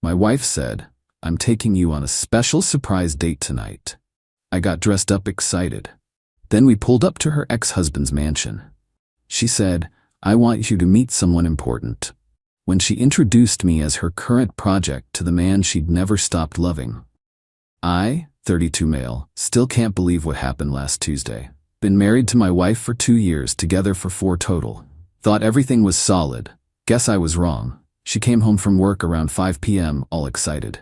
My wife said, "I'm taking you on a special surprise date tonight." I got dressed up excited. Then we pulled up to her ex-husband's mansion. She said, "I want you to meet someone important." When she introduced me as her current project to the man she'd never stopped loving. I, 32 male, still can't believe what happened last Tuesday. Been married to my wife for 2 years, together for 4 total. Thought everything was solid. Guess I was wrong. She came home from work around 5 p.m. all excited.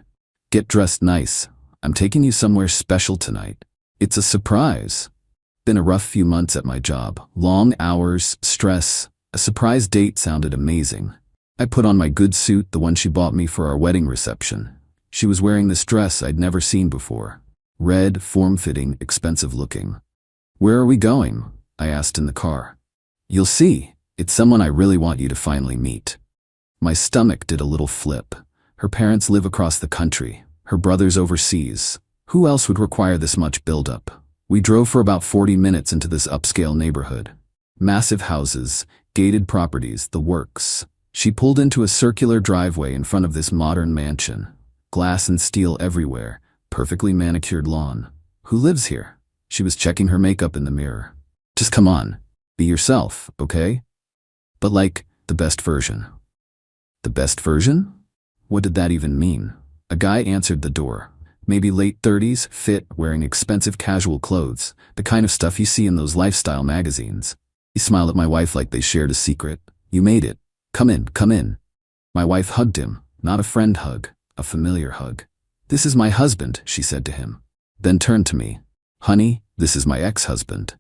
"Get dressed nice. I'm taking you somewhere special tonight. It's a surprise." Been a rough few months at my job. Long hours, stress. A surprise date sounded amazing. I put on my good suit, the one she bought me for our wedding reception. She was wearing this dress I'd never seen before. Red, form-fitting, expensive-looking. "Where are we going?" I asked in the car. "You'll see. It's someone I really want you to finally meet." My stomach did a little flip. Her parents live across the country. Her brother's overseas. Who else would require this much buildup? We drove for about 40 minutes into this upscale neighborhood. Massive houses, gated properties, the works. She pulled into a circular driveway in front of this modern mansion. Glass and steel everywhere, perfectly manicured lawn. "Who lives here?" She was checking her makeup in the mirror. "Just come on. Be yourself, okay? But like, the best version." The best version? What did that even mean? A guy answered the door. Maybe late 30s, fit, wearing expensive casual clothes, the kind of stuff you see in those lifestyle magazines. He smiled at my wife like they shared a secret. "You made it. Come in, come in." My wife hugged him, not a friend hug, a familiar hug. "This is my husband," she said to him. Then turned to me. "Honey, this is my ex-husband."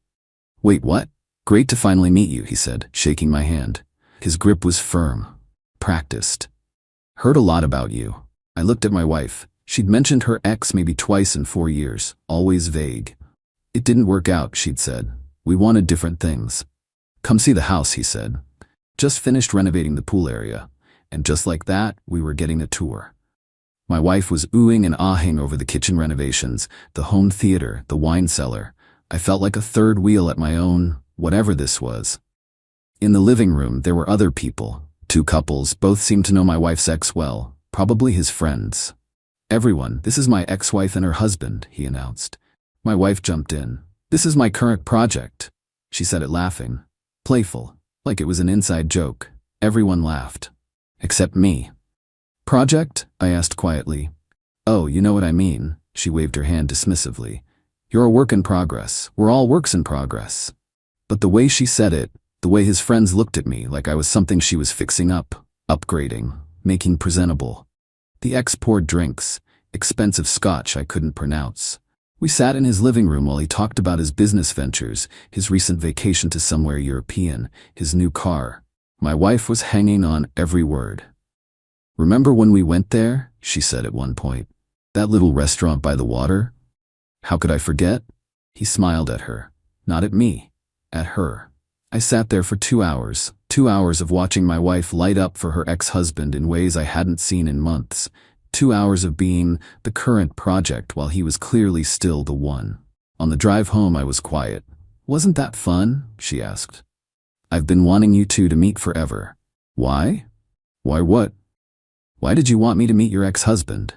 "Wait, what? Great to finally meet you," he said, shaking my hand. His grip was firm. Practiced. "Heard a lot about you." I looked at my wife. She'd mentioned her ex maybe twice in 4 years, always vague. "It didn't work out," she'd said. "We wanted different things." "Come see the house," he said. Just finished renovating the pool area. And just like that, we were getting a tour. My wife was oohing and ahhing over the kitchen renovations, the home theater, the wine cellar. I felt like a third wheel at my own, whatever this was. In the living room, there were other people. 2 couples, both seemed to know my wife's ex well, probably his friends. "Everyone, this is my ex-wife and her husband," he announced. My wife jumped in. "This is my current project." She said it laughing. Playful, like it was an inside joke. Everyone laughed. Except me. "Project?" I asked quietly. "Oh, you know what I mean," she waved her hand dismissively. "You're a work in progress. We're all works in progress." But the way she said it, the way his friends looked at me like I was something she was fixing up, upgrading, making presentable. The ex poured drinks, expensive scotch I couldn't pronounce. We sat in his living room while he talked about his business ventures, his recent vacation to somewhere European, his new car. My wife was hanging on every word. "Remember when we went there?" she said at one point. "That little restaurant by the water?" How could I forget? He smiled at her. Not at me. At her. I sat there for 2 hours. 2 hours of watching my wife light up for her ex-husband in ways I hadn't seen in months. 2 hours of being the current project while he was clearly still the one. On the drive home I was quiet. "Wasn't that fun?" she asked. "I've been wanting you two to meet forever." "Why?" "Why what?" "Why did you want me to meet your ex-husband?"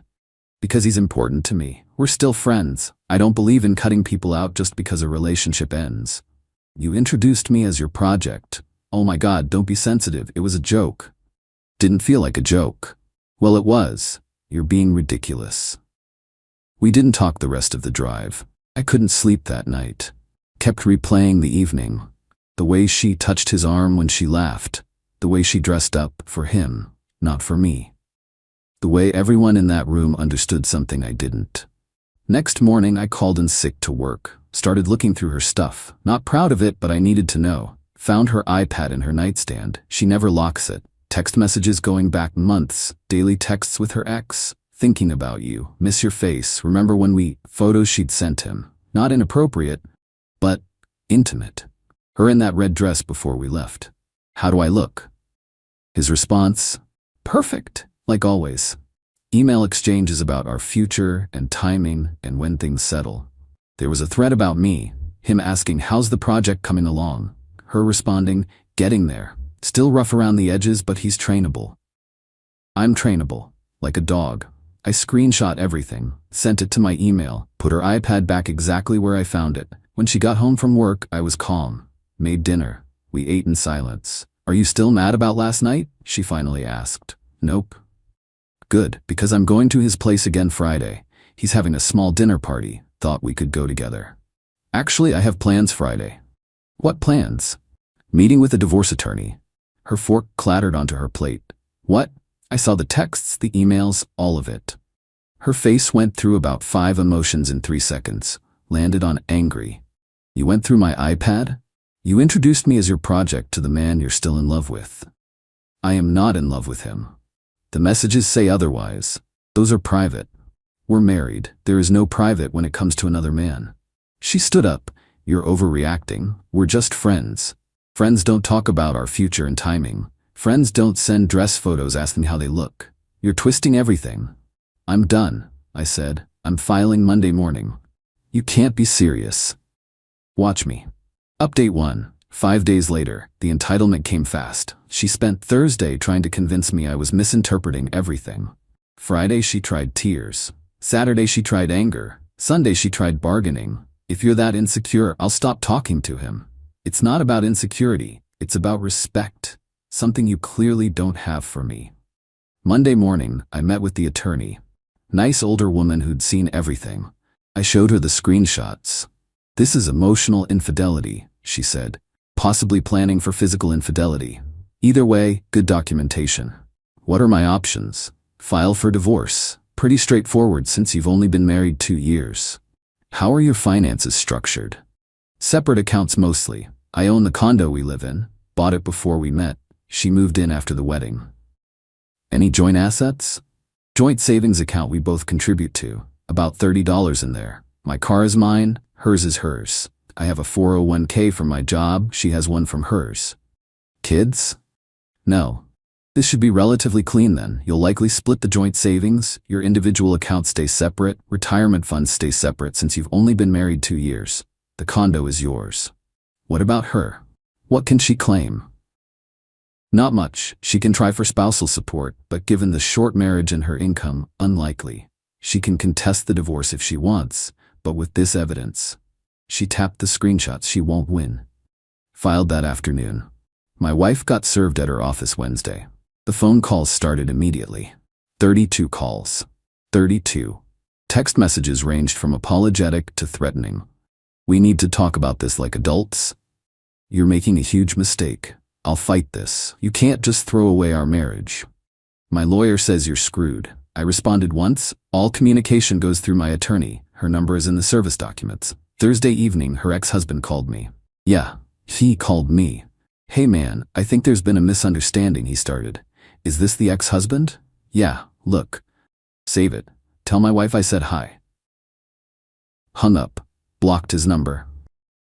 "Because he's important to me. We're still friends. I don't believe in cutting people out just because a relationship ends." "You introduced me as your project." "Oh my God, don't be sensitive. It was a joke." "Didn't feel like a joke." "Well, it was. You're being ridiculous." We didn't talk the rest of the drive. I couldn't sleep that night. Kept replaying the evening. The way she touched his arm when she laughed. The way she dressed up for him, not for me. The way everyone in that room understood something I didn't. Next morning I called in sick to work. Started looking through her stuff. Not proud of it, but I needed to know. Found her iPad in her nightstand. She never locks it. Text messages going back months. Daily texts with her ex. "Thinking about you. Miss your face. Remember when we..." Photos she'd sent him. Not inappropriate, but intimate. Her in that red dress before we left. "How do I look?" His response? "Perfect, like always." Email exchanges about our future and timing and when things settle. There was a thread about me, him asking how's the project coming along, her responding, getting there, still rough around the edges but he's trainable. I'm trainable. Like a dog. I screenshot everything, sent it to my email, put her iPad back exactly where I found it. When she got home from work, I was calm. Made dinner. We ate in silence. "Are you still mad about last night?" she finally asked. "Nope." "Good, because I'm going to his place again Friday. He's having a small dinner party. Thought we could go together." "Actually, I have plans Friday." "What plans?" "Meeting with a divorce attorney." Her fork clattered onto her plate. "What?" I saw the texts, the emails, all of it. Her face went through about 5 emotions in 3 seconds, landed on angry. "You went through my iPad? You introduced me as your project to the man you're still in love with." "I am not in love with him. The messages say otherwise. Those are private. We're married. There is no private when it comes to another man." She stood up. "You're overreacting. We're just friends. Friends don't talk about our future and timing. Friends don't send dress photos asking how they look. You're twisting everything." "I'm done," I said. "I'm filing Monday morning." "You can't be serious." "Watch me." Update 1. 5 days later, the entitlement came fast. She spent Thursday trying to convince me I was misinterpreting everything. Friday she tried tears. Saturday she tried anger. Sunday she tried bargaining. "If you're that insecure, I'll stop talking to him." It's not about insecurity. It's about respect. Something you clearly don't have for me. Monday morning, I met with the attorney. Nice older woman who'd seen everything. I showed her the screenshots. "This is emotional infidelity," she said. "Possibly planning for physical infidelity. Either way, good documentation." "What are my options?" "File for divorce. Pretty straightforward since you've only been married 2 years. "How are your finances structured?" "Separate accounts mostly. I own the condo we live in. Bought it before we met. She moved in after the wedding." "Any joint assets?" "Joint savings account we both contribute to. About $30 in there. My car is mine, hers is hers. I have a 401k from my job, she has one from hers." "Kids?" "No." "This should be relatively clean then. You'll likely split the joint savings, your individual accounts stay separate, retirement funds stay separate since you've only been married 2 years. The condo is yours." "What about her? What can she claim?" "Not much. She can try for spousal support, but given the short marriage and her income, unlikely. She can contest the divorce if she wants, but with this evidence." She tapped the screenshots. "She won't win." Filed that afternoon. My wife got served at her office Wednesday. The phone calls started immediately. 32 calls. 32. Text messages ranged from apologetic to threatening. "We need to talk about this like adults. You're making a huge mistake. I'll fight this. You can't just throw away our marriage. My lawyer says you're screwed." I responded once. "All communication goes through my attorney. Her number is in the service documents." Thursday evening, her ex-husband called me. "Yeah, he called me." "Hey man, I think there's been a misunderstanding," he started. "Is this the ex-husband?" "Yeah, look." "Save it. Tell my wife I said hi." Hung up. Blocked his number.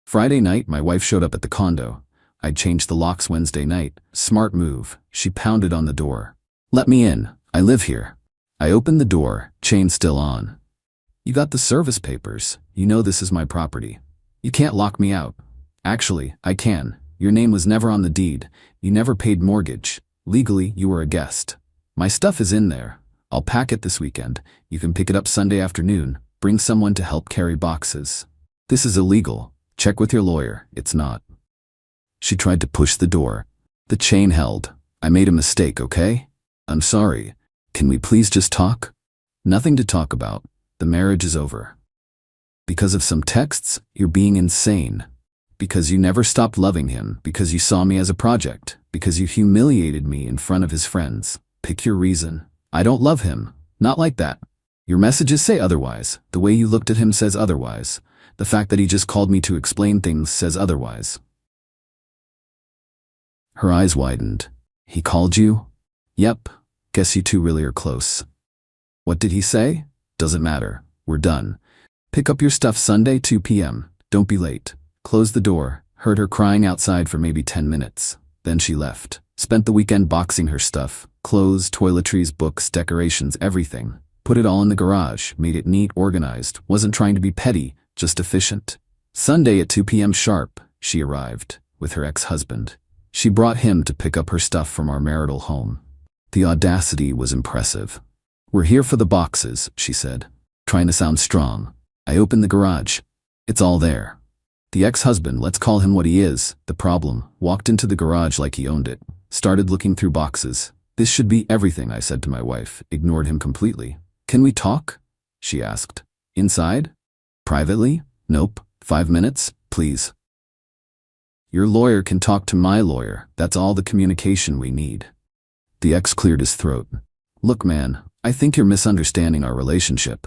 Friday night, my wife showed up at the condo. I'd changed the locks Wednesday night. Smart move. She pounded on the door. "Let me in. I live here." I opened the door, chain still on. "You got the service papers. You know this is my property. You can't lock me out." "Actually, I can. Your name was never on the deed. You never paid mortgage. Legally, you were a guest. My stuff is in there. I'll pack it this weekend. You can pick it up Sunday afternoon. Bring someone to help carry boxes." "This is illegal. Check with your lawyer." "It's not." She tried to push the door. The chain held. "I made a mistake, okay? I'm sorry. Can we please just talk?" "Nothing to talk about. The marriage is over." "Because of some texts? You're being insane." "Because you never stopped loving him, because you saw me as a project, because you humiliated me in front of his friends. Pick your reason." "I don't love him. Not like that." "Your messages say otherwise. The way you looked at him says otherwise. The fact that he just called me to explain things says otherwise." Her eyes widened. "He called you?" "Yep. Guess you two really are close." "What did he say?" "Doesn't matter. We're done. Pick up your stuff Sunday 2 p.m. Don't be late." Closed the door. Heard her crying outside for maybe 10 minutes. Then she left. Spent the weekend boxing her stuff. Clothes, toiletries, books, decorations, everything. Put it all in the garage. Made it neat, organized. Wasn't trying to be petty, just efficient. Sunday at 2 p.m. sharp, she arrived, with her ex-husband. She brought him to pick up her stuff from our marital home. The audacity was impressive. We're here for the boxes, she said, trying to sound strong. I opened the garage. It's all there. The ex-husband, let's call him what he is, the problem, walked into the garage like he owned it, started looking through boxes. This should be everything, I said to my wife, ignored him completely. Can we talk? She asked. Inside? Privately? Nope. 5 minutes, please. Your lawyer can talk to my lawyer. That's all the communication we need. The ex cleared his throat. Look, man, I think you're misunderstanding our relationship.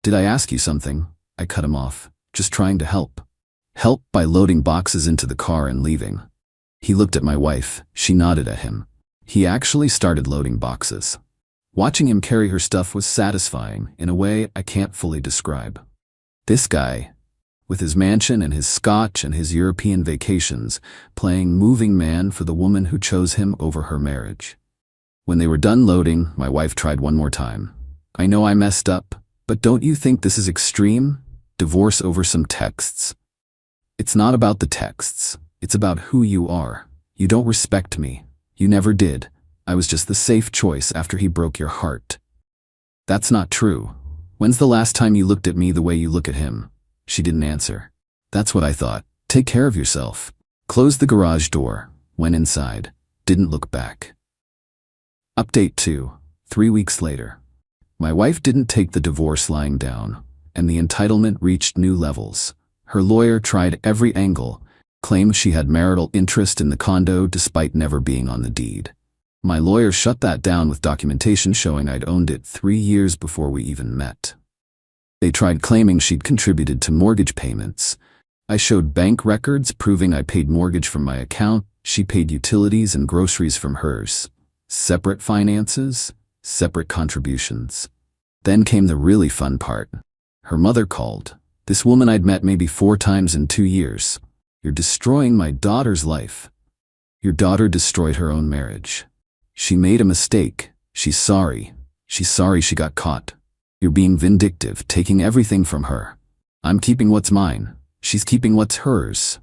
Did I ask you something? I cut him off, just trying to help. Help by loading boxes into the car and leaving. He looked at my wife. She nodded at him. He actually started loading boxes. Watching him carry her stuff was satisfying in a way I can't fully describe. This guy, with his mansion and his scotch and his European vacations, playing moving man for the woman who chose him over her marriage. When they were done loading, my wife tried one more time. I know I messed up, but don't you think this is extreme? Divorce over some texts. It's not about the texts. It's about who you are. You don't respect me. You never did. I was just the safe choice after he broke your heart. That's not true. When's the last time you looked at me the way you look at him? She didn't answer. That's what I thought. Take care of yourself. Closed the garage door, went inside, didn't look back. Update 2. 3 weeks later. My wife didn't take the divorce lying down, and the entitlement reached new levels. Her lawyer tried every angle, claimed she had marital interest in the condo despite never being on the deed. My lawyer shut that down with documentation showing I'd owned it 3 years before we even met. They tried claiming she'd contributed to mortgage payments. I showed bank records proving I paid mortgage from my account, she paid utilities and groceries from hers. Separate finances, separate contributions. Then came the really fun part. Her mother called. This woman I'd met maybe 4 times in 2 years. You're destroying my daughter's life. Your daughter destroyed her own marriage. She made a mistake. She's sorry. She's sorry she got caught. You're being vindictive, taking everything from her. I'm keeping what's mine. She's keeping what's hers.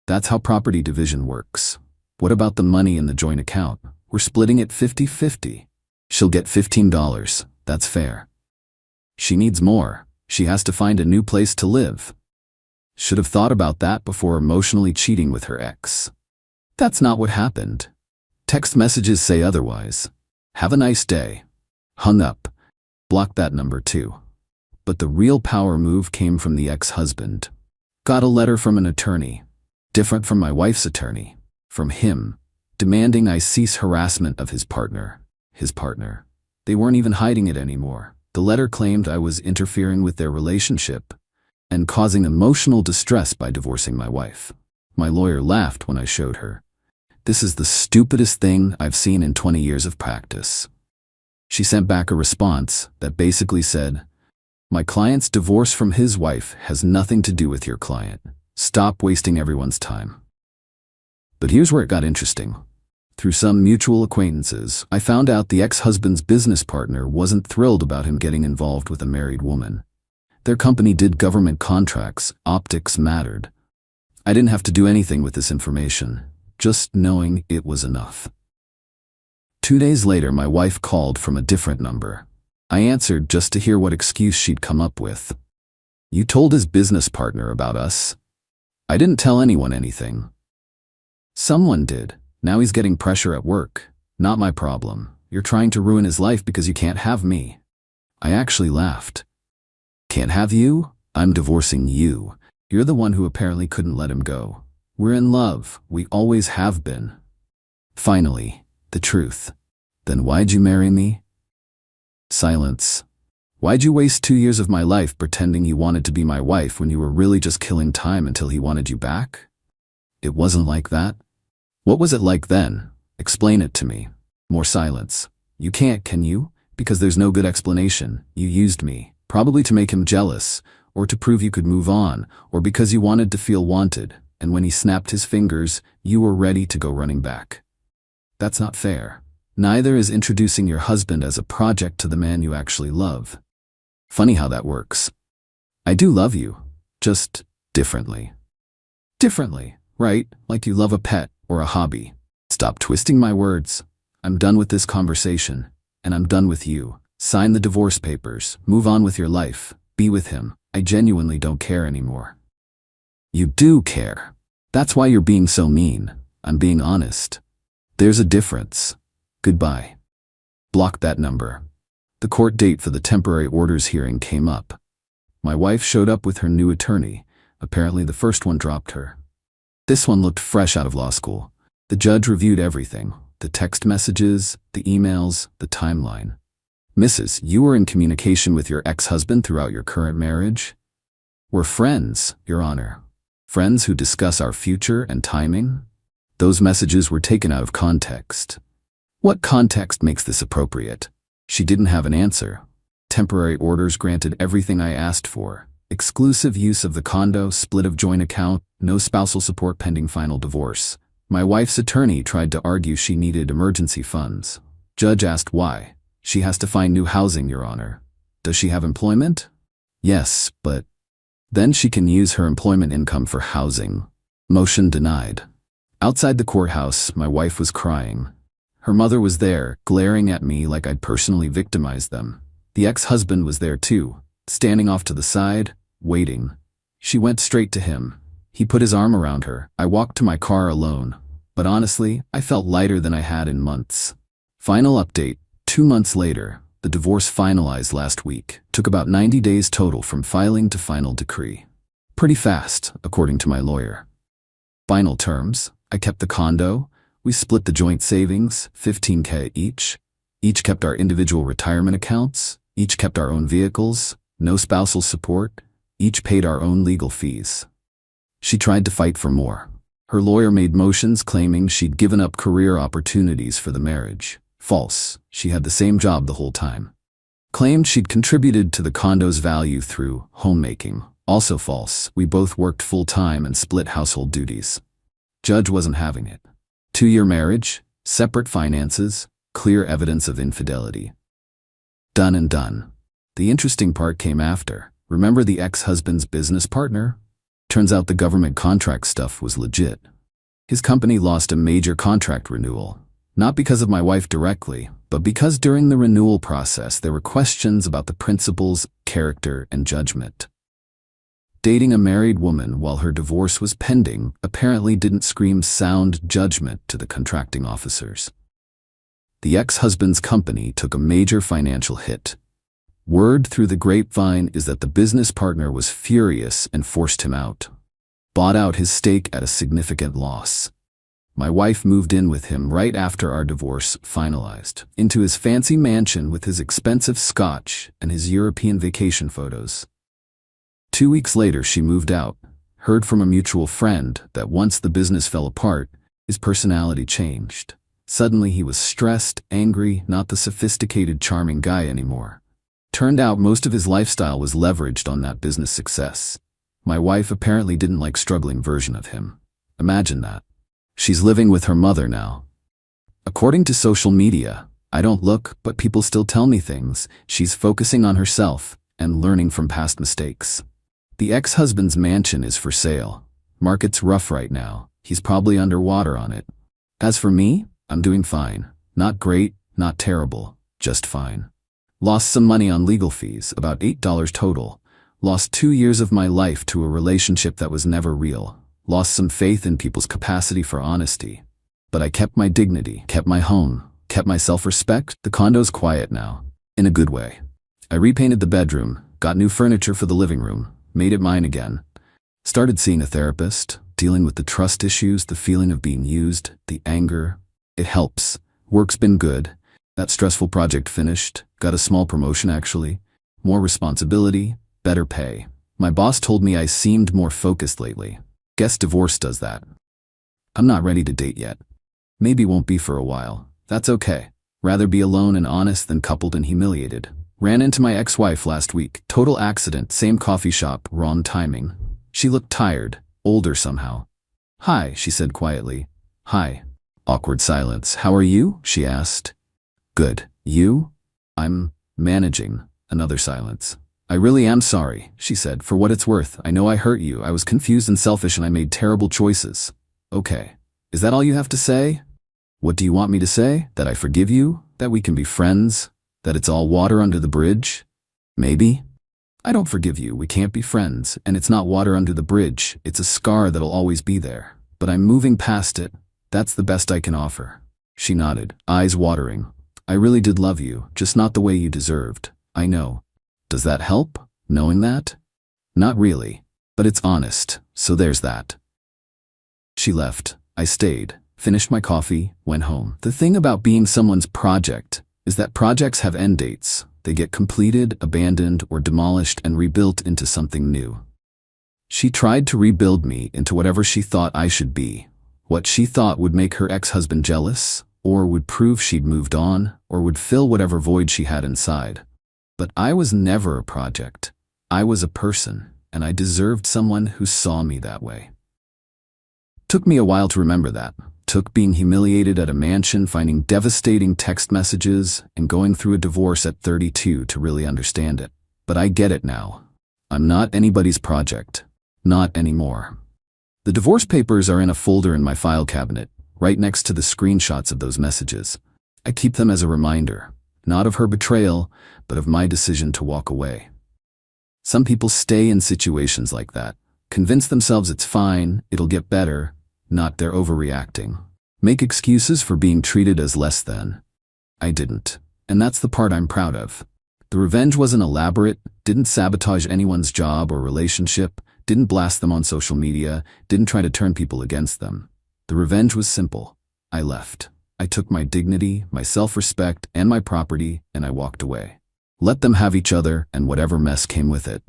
That's how property division works. What about the money in the joint account? We're splitting it 50-50. She'll get $15. That's fair. She needs more. She has to find a new place to live. Should have thought about that before emotionally cheating with her ex. That's not what happened. Text messages say otherwise. Have a nice day. Hung up. Blocked that number too. But the real power move came from the ex-husband. Got a letter from an attorney. Different from my wife's attorney. From him. Demanding I cease harassment of his partner. His partner. They weren't even hiding it anymore. The letter claimed I was interfering with their relationship and causing emotional distress by divorcing my wife. My lawyer laughed when I showed her. This is the stupidest thing I've seen in 20 years of practice. She sent back a response that basically said, my client's divorce from his wife has nothing to do with your client. Stop wasting everyone's time. But here's where it got interesting. Through some mutual acquaintances, I found out the ex-husband's business partner wasn't thrilled about him getting involved with a married woman. Their company did government contracts, optics mattered. I didn't have to do anything with this information, just knowing it was enough. 2 days later, my wife called from a different number. I answered just to hear what excuse she'd come up with. You told his business partner about us. I didn't tell anyone anything. Someone did. Now he's getting pressure at work. Not my problem. You're trying to ruin his life because you can't have me. I actually laughed. Can't have you? I'm divorcing you. You're the one who apparently couldn't let him go. We're in love. We always have been. Finally, the truth. Then why'd you marry me? Silence. Why'd you waste 2 years of my life pretending you wanted to be my wife when you were really just killing time until he wanted you back? It wasn't like that. What was it like then? Explain it to me. More silence. You can't, can you? Because there's no good explanation. You used me, probably to make him jealous, or to prove you could move on, or because you wanted to feel wanted, and when he snapped his fingers, you were ready to go running back. That's not fair. Neither is introducing your husband as a project to the man you actually love. Funny how that works. I do love you, just differently. Differently, right? Like you love a pet or a hobby. Stop twisting my words. I'm done with this conversation, and I'm done with you. Sign the divorce papers, move on with your life, be with him. I genuinely don't care anymore. You do care. That's why you're being so mean. I'm being honest. There's a difference. Goodbye. Block that number. The court date for the temporary orders hearing came up. My wife showed up with her new attorney. Apparently the first one dropped her. This one looked fresh out of law school. The judge reviewed everything. The text messages, the emails, the timeline. Mrs., you were in communication with your ex-husband throughout your current marriage? We're friends, Your Honor. Friends who discuss our future and timing? Those messages were taken out of context. What context makes this appropriate? She didn't have an answer. Temporary orders granted everything I asked for. Exclusive use of the condo, split of joint account, no spousal support pending final divorce. My wife's attorney tried to argue she needed emergency funds. Judge asked why. She has to find new housing, Your Honor. Does she have employment? Yes, but then she can use her employment income for housing. Motion denied. Outside the courthouse, my wife was crying. Her mother was there, glaring at me like I'd personally victimized them. The ex-husband was there too, standing off to the side, waiting. She went straight to him. He put his arm around her. I walked to my car alone. But honestly, I felt lighter than I had in months. Final update. 2 months later, the divorce finalized last week. Took about 90 days total from filing to final decree. Pretty fast, according to my lawyer. Final terms. I kept the condo. We split the joint savings, $15K each. Each kept our individual retirement accounts. Each kept our own vehicles. No spousal support. Each paid our own legal fees. She tried to fight for more. Her lawyer made motions claiming she'd given up career opportunities for the marriage. False. She had the same job the whole time. Claimed she'd contributed to the condo's value through homemaking. Also false. We both worked full-time and split household duties. Judge wasn't having it. 2-year marriage, separate finances, clear evidence of infidelity. Done and done. The interesting part came after. Remember the ex-husband's business partner? Turns out the government contract stuff was legit. His company lost a major contract renewal. Not because of my wife directly, but because during the renewal process there were questions about the principal's character and judgment. Dating a married woman while her divorce was pending apparently didn't scream sound judgment to the contracting officers. The ex-husband's company took a major financial hit. Word through the grapevine is that the business partner was furious and forced him out. Bought out his stake at a significant loss. My wife moved in with him right after our divorce finalized, into his fancy mansion with his expensive scotch and his European vacation photos. 2 weeks later, she moved out. Heard from a mutual friend that once the business fell apart, his personality changed. Suddenly he was stressed, angry, not the sophisticated, charming guy anymore. Turned out most of his lifestyle was leveraged on that business success. My wife apparently didn't like struggling version of him. Imagine that. She's living with her mother now. According to social media, I don't look, but people still tell me things. She's focusing on herself and learning from past mistakes. The ex-husband's mansion is for sale. Market's rough right now. He's probably underwater on it. As for me, I'm doing fine. Not great, not terrible, just fine. Lost some money on legal fees, about $8 total. Lost 2 years of my life to a relationship that was never real. Lost some faith in people's capacity for honesty. But I kept my dignity, kept my home, kept my self-respect. The condo's quiet now, in a good way. I repainted the bedroom, got new furniture for the living room, made it mine again. Started seeing a therapist, dealing with the trust issues, the feeling of being used, the anger. It helps. Work's been good. That stressful project finished. Got a small promotion actually. More responsibility, better pay. My boss told me I seemed more focused lately. Guess divorce does that. I'm not ready to date yet. Maybe won't be for a while. That's okay. Rather be alone and honest than coupled and humiliated. Ran into my ex-wife last week. Total accident, same coffee shop, wrong timing. She looked tired, older somehow. Hi, she said quietly. Hi. Awkward silence. How are you? She asked. Good. You? I'm managing. Another silence. I really am sorry, she said. For what it's worth, I know I hurt you. I was confused and selfish and I made terrible choices. Okay. Is that all you have to say? What do you want me to say? That I forgive you? That we can be friends? That it's all water under the bridge? Maybe. I don't forgive you, we can't be friends, and it's not water under the bridge, it's a scar that'll always be there. But I'm moving past it, that's the best I can offer. She nodded, eyes watering. I really did love you, just not the way you deserved. I know. Does that help, knowing that? Not really. But it's honest, so there's that. She left. I stayed, finished my coffee, went home. The thing about being someone's project is that projects have end dates. They get completed, abandoned, or demolished and rebuilt into something new. She tried to rebuild me into whatever she thought I should be, what she thought would make her ex-husband jealous, or would prove she'd moved on, or would fill whatever void she had inside. But I was never a project. I was a person, and I deserved someone who saw me that way. Took me a while to remember that. Took being humiliated at a mansion, finding devastating text messages, and going through a divorce at 32 to really understand it. But I get it now. I'm not anybody's project. Not anymore. The divorce papers are in a folder in my file cabinet, right next to the screenshots of those messages. I keep them as a reminder, not of her betrayal, but of my decision to walk away. Some people stay in situations like that, convince themselves it's fine, it'll get better, not they're overreacting. Make excuses for being treated as less than. I didn't, and that's the part I'm proud of. The revenge wasn't elaborate, didn't sabotage anyone's job or relationship, didn't blast them on social media, didn't try to turn people against them. The revenge was simple. I left. I took my dignity, my self-respect, and my property, and I walked away. Let them have each other and whatever mess came with it.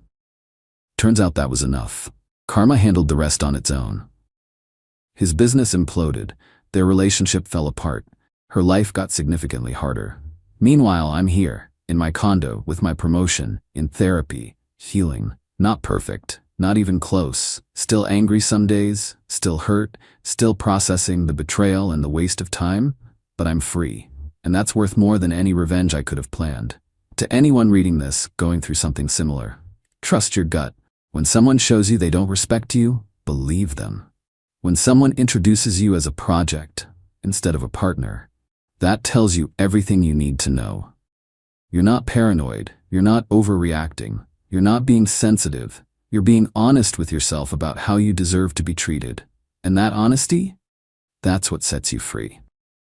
Turns out that was enough. Karma handled the rest on its own. His business imploded. Their relationship fell apart. Her life got significantly harder. Meanwhile, I'm here, in my condo, with my promotion, in therapy, healing. Not perfect, not even close. Still angry some days, still hurt, still processing the betrayal and the waste of time. But I'm free, and that's worth more than any revenge I could have planned. To anyone reading this, going through something similar, trust your gut. When someone shows you they don't respect you, believe them. When someone introduces you as a project instead of a partner, that tells you everything you need to know. You're not paranoid, you're not overreacting, you're not being sensitive, you're being honest with yourself about how you deserve to be treated. And that honesty, that's what sets you free.